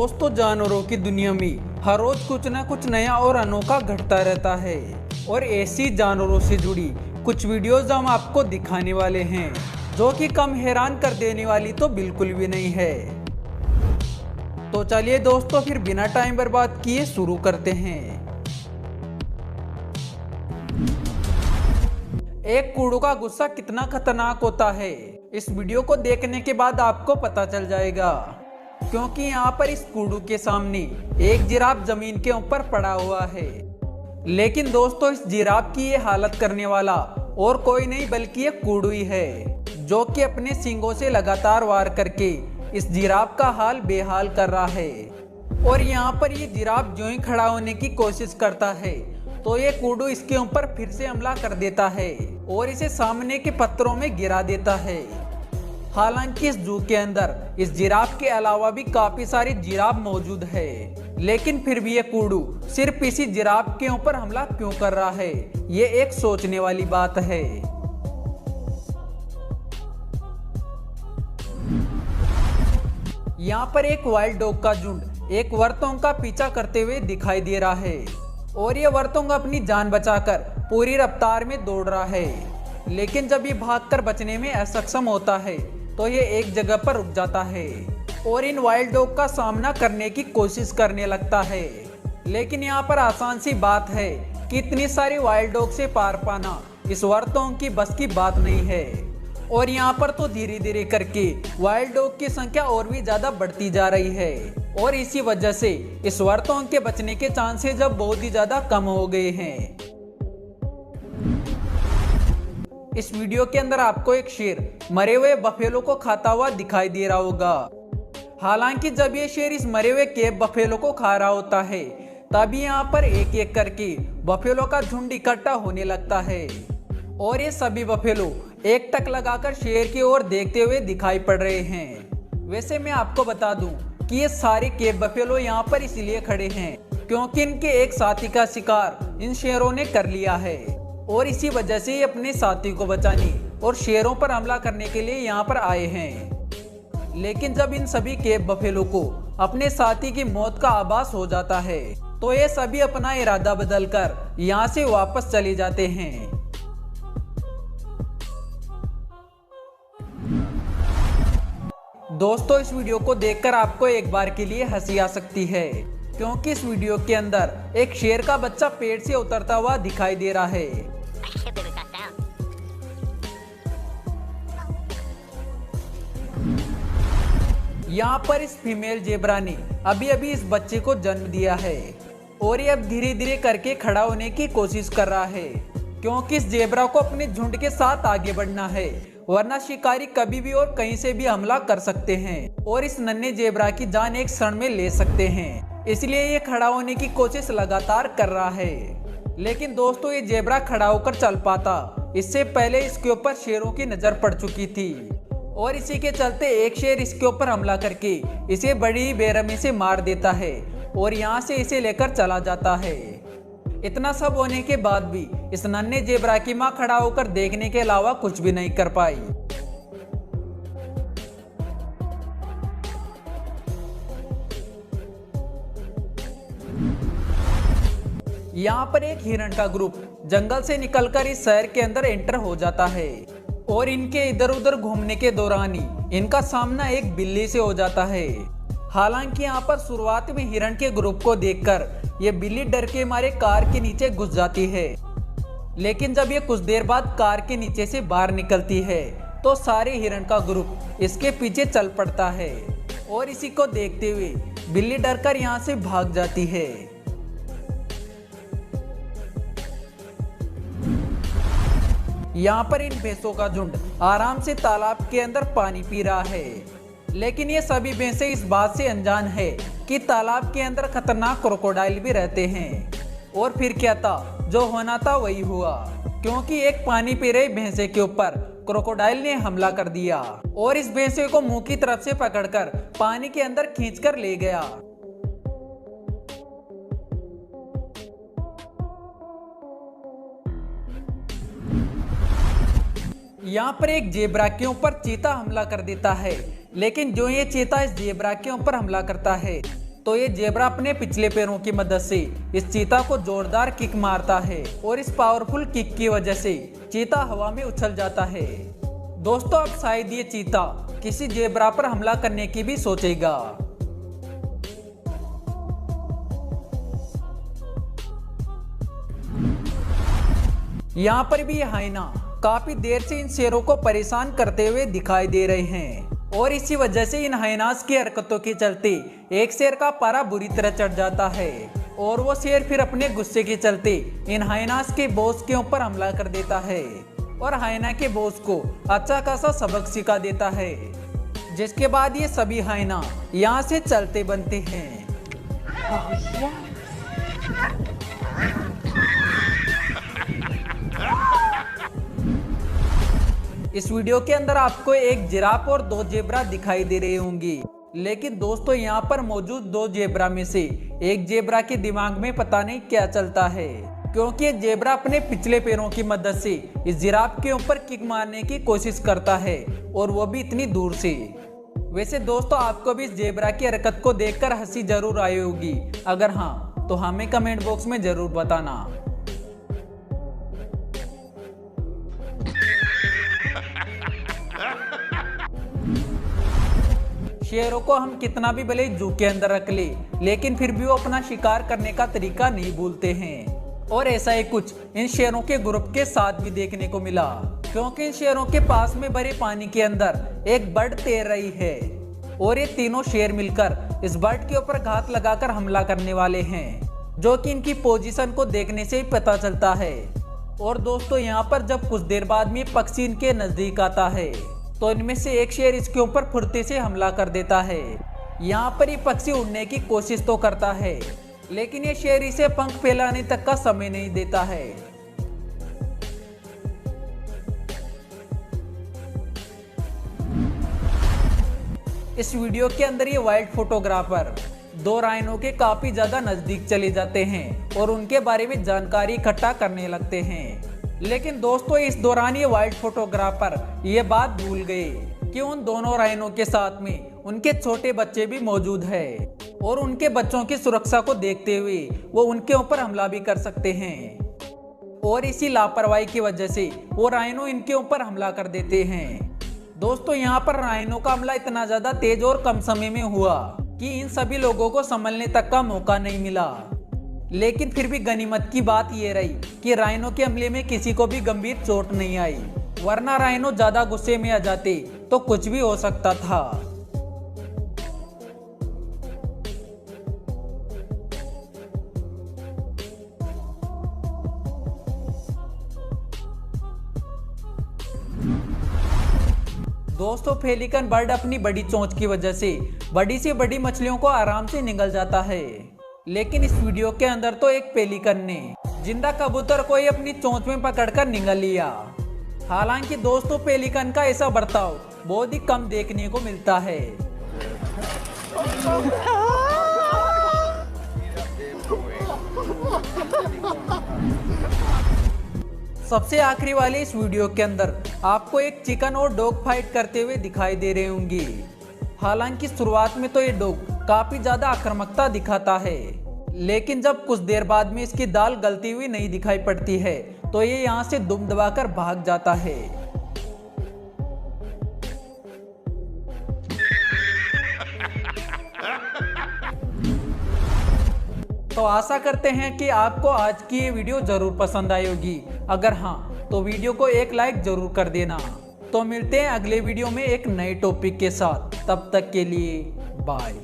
दोस्तों, जानवरों की दुनिया में हर रोज कुछ न कुछ नया और अनोखा घटता रहता है और ऐसी जानवरों से जुड़ी कुछ वीडियोस हम आपको दिखाने वाले हैं जो कि कम हैरान कर देने वाली तो बिल्कुल भी नहीं है। तो चलिए दोस्तों, फिर बिना टाइम बर्बाद किए शुरू करते हैं। एक कूड़ू का गुस्सा कितना खतरनाक होता है, इस वीडियो को देखने के बाद आपको पता चल जाएगा। क्योंकि यहाँ पर इस कूड़ू के सामने एक जिराफ जमीन के ऊपर पड़ा हुआ है। लेकिन दोस्तों, इस जिराफ की ये हालत करने वाला और कोई नहीं बल्कि ये कूड़ू ही है, जो कि अपने सींगों से लगातार वार करके इस जिराफ का हाल बेहाल कर रहा है। और यहाँ पर ये जिराफ जो ही खड़ा होने की कोशिश करता है तो ये कूड़ू इसके ऊपर फिर से हमला कर देता है और इसे सामने के पत्थरों में गिरा देता है। हालांकि इस जू के अंदर इस जिराफ के अलावा भी काफी सारी जिराफ मौजूद है, लेकिन फिर भी ये कूड़ू सिर्फ इसी जिराफ के ऊपर हमला क्यों कर रहा है, ये एक सोचने वाली बात है। यहाँ पर एक वाइल्ड डॉग का झुंड एक वर्तों का पीछा करते हुए दिखाई दे रहा है और ये वर्तों अपनी जान बचाकर पूरी रफ्तार में दौड़ रहा है। लेकिन जब ये भागकर बचने में असक्षम होता है तो ये एक जगह पर रुक जाता है और इन वाइल्ड डॉग का सामना करने की कोशिश करने लगता है। लेकिन यहाँ पर आसान सी बात है कि इतनी सारी वाइल्ड डॉग से पार पाना इस वर्तों की बस की बात नहीं है। और यहाँ पर तो धीरे धीरे करके वाइल्ड डॉग की संख्या और भी ज्यादा बढ़ती जा रही है और इसी वजह से इस वर्तों के बचने के चांसेस अब बहुत ही ज्यादा कम हो गए हैं। इस वीडियो के अंदर आपको एक शेर मरे हुए बफेलो को खाता हुआ दिखाई दे रहा होगा। हालांकि जब ये शेर इस मरे हुए केप बफेलो को खा रहा होता है तभी यहाँ पर एक एक करके बफेलो का झुंड इकट्ठा होने लगता है और ये सभी बफेलो एक टक लगाकर शेर की ओर देखते हुए दिखाई पड़ रहे हैं। वैसे मैं आपको बता दूं कि ये सारे केप बफेलो यहाँ पर इसलिए खड़े हैं क्योंकि इनके एक साथी का शिकार इन शेरों ने कर लिया है और इसी वजह से ये अपने साथी को बचाने और शेरों पर हमला करने के लिए यहाँ पर आए हैं। लेकिन जब इन सभी केप बफेलो को अपने साथी की मौत का आभास हो जाता है तो ये सभी अपना इरादा बदलकर यहाँ से वापस चले जाते हैं। दोस्तों, इस वीडियो को देखकर आपको एक बार के लिए हंसी आ सकती है क्योंकि इस वीडियो के अंदर एक शेर का बच्चा पेड़ से उतरता हुआ दिखाई दे रहा है। यहाँ पर इस फीमेल जेब्रा ने अभी अभी इस बच्चे को जन्म दिया है और ये अब धीरे धीरे करके खड़ा होने की कोशिश कर रहा है क्योंकि इस जेब्रा को अपने झुंड के साथ आगे बढ़ना है, वरना शिकारी कभी भी और कहीं से भी हमला कर सकते हैं और इस नन्हे जेब्रा की जान एक क्षण में ले सकते हैं। इसलिए ये खड़ा होने की कोशिश लगातार कर रहा है। लेकिन दोस्तों, ये जेब्रा खड़ा होकर चल पाता इससे पहले इसके ऊपर शेरों की नजर पड़ चुकी थी और इसी के चलते एक शेर इसके ऊपर हमला करके इसे बड़ी बेरहमी से मार देता है और यहाँ से इसे लेकर चला जाता है। इतना सब होने के बाद भी इस नन्हे जेब्रा की मां खड़ा होकर देखने के अलावा कुछ भी नहीं कर पाई। यहाँ पर एक हिरण का ग्रुप जंगल से निकलकर इस शहर के अंदर एंटर हो जाता है और इनके इधर उधर घूमने के दौरान ही इनका सामना एक बिल्ली से हो जाता है। हालांकि यहाँ पर शुरुआत में हिरण के ग्रुप को देखकर ये बिल्ली डर के मारे कार के नीचे घुस जाती है, लेकिन जब ये कुछ देर बाद कार के नीचे से बाहर निकलती है तो सारे हिरण का ग्रुप इसके पीछे चल पड़ता है और इसी को देखते हुए बिल्ली डरकर यहाँ से भाग जाती है। यहाँ पर इन भैंसों का झुंड आराम से तालाब के अंदर पानी पी रहा है, लेकिन ये सभी भैंसें इस बात से अनजान है कि तालाब के अंदर खतरनाक क्रोकोडाइल भी रहते हैं। और फिर क्या था, जो होना था वही हुआ क्योंकि एक पानी पी रही भैंसे के ऊपर क्रोकोडाइल ने हमला कर दिया और इस भैंसे को मुंह की तरफ से पकड़कर पानी के अंदर खींचकर ले गया। यहाँ पर एक जेब्रा के ऊपर चीता हमला कर देता है, लेकिन जो ये चीता इस जेब्रा के ऊपर हमला करता है तो ये जेब्रा अपने पिछले पैरों की मदद से इस चीता को जोरदार किक मारता है और इस पावरफुल किक की वजह से चीता हवा में उछल जाता है। दोस्तों अब शायद ये चीता किसी जेब्रा पर हमला करने की भी सोचेगा। यहाँ पर भी ये हाइना काफी देर से इन शेरों को परेशान करते हुए दिखाई दे रहे हैं और इसी वजह से इन हाइनास की हरकतों के चलते एक शेर का पारा बुरी तरह चढ़ जाता है और वो शेर फिर अपने गुस्से के चलते इन हाइनास के बॉस के ऊपर हमला कर देता है और हाइना के बॉस को अच्छा खासा सबक सिखा देता है, जिसके बाद ये सभी हाइना यहाँ से चलते बनते हैं। इस वीडियो के अंदर आपको एक जिराफ और 2 जेब्रा दिखाई दे रहे होंगे, लेकिन दोस्तों यहाँ पर मौजूद 2 जेब्रा में से एक जेब्रा के दिमाग में पता नहीं क्या चलता है, क्योंकि ये जेब्रा अपने पिछले पैरों की मदद से इस जिराफ के ऊपर किक मारने की कोशिश करता है और वो भी इतनी दूर से। वैसे दोस्तों आपको भी इस जेब्रा की हरकत को देखकर हंसी जरूर आई होगी, अगर हाँ तो हमें कमेंट बॉक्स में जरूर बताना। शेरों को हम कितना भी भले जू के अंदर रख ले, लेकिन फिर भी वो अपना शिकार करने का तरीका नहीं भूलते हैं और ऐसा ही कुछ इन शेरों के ग्रुप के साथ भी देखने को मिला, क्योंकि इन शेरों के पास में भरे पानी के अंदर एक बर्ड तैर रही है और ये तीनों शेर मिलकर इस बर्ड के ऊपर घात लगाकर हमला करने वाले हैं, जो कि इनकी पोजीशन को देखने से ही पता चलता है। और दोस्तों यहाँ पर जब कुछ देर बाद में पक्षी इनके नजदीक आता है तो इनमें से एक शेर इसके ऊपर फुर्ती से हमला कर देता है। यहाँ पर ये पक्षी उड़ने की कोशिश तो करता है, लेकिन ये शेर इसे पंख फैलाने तक का समय नहीं देता है। इस वीडियो के अंदर ये वाइल्ड फोटोग्राफर 2 राइनो के काफी ज्यादा नजदीक चले जाते हैं और उनके बारे में जानकारी इकट्ठा करने लगते हैं, लेकिन दोस्तों इस दौरान ये वाइल्ड फोटोग्राफर ये बात भूल गए कि उन दोनों राइनो के साथ में उनके छोटे बच्चे भी मौजूद है और उनके बच्चों की सुरक्षा को देखते हुए वो उनके ऊपर हमला भी कर सकते हैं और इसी लापरवाही की वजह से वो राइनो इनके ऊपर हमला कर देते हैं। दोस्तों यहाँ पर राइनो का हमला इतना ज्यादा तेज और कम समय में हुआ कि इन सभी लोगों को संभलने तक का मौका नहीं मिला, लेकिन फिर भी गनीमत की बात ये रही कि राइनो के हमले में किसी को भी गंभीर चोट नहीं आई, वरना राइनो ज्यादा गुस्से में आ जाते तो कुछ भी हो सकता था। दोस्तों पेलिकन बर्ड अपनी बड़ी चोंच की वजह से बड़ी से बड़ी मछलियों को आराम से निगल जाता है, लेकिन इस वीडियो के अंदर तो एक पेलिकन ने जिंदा कबूतर को ही अपनी चोंच में पकड़कर निगल लिया। हालांकि दोस्तों पेलिकन का ऐसा बर्ताव बहुत ही कम देखने को मिलता है। सबसे आखिरी वाले इस वीडियो के अंदर आपको एक चिकन और डॉग फाइट करते हुए दिखाई दे रहे होंगे। हालांकि शुरुआत में तो ये डॉग काफी ज्यादा आक्रामकता दिखाता है, लेकिन जब कुछ देर बाद में इसकी दाल गलती हुई नहीं दिखाई पड़ती है तो ये यहाँ से दुम दबाकर भाग जाता है। तो आशा करते हैं कि आपको आज की ये वीडियो जरूर पसंद आई होगी। अगर हाँ तो वीडियो को एक लाइक जरूर कर देना। तो मिलते हैं अगले वीडियो में एक नए टॉपिक के साथ, तब तक के लिए बाय।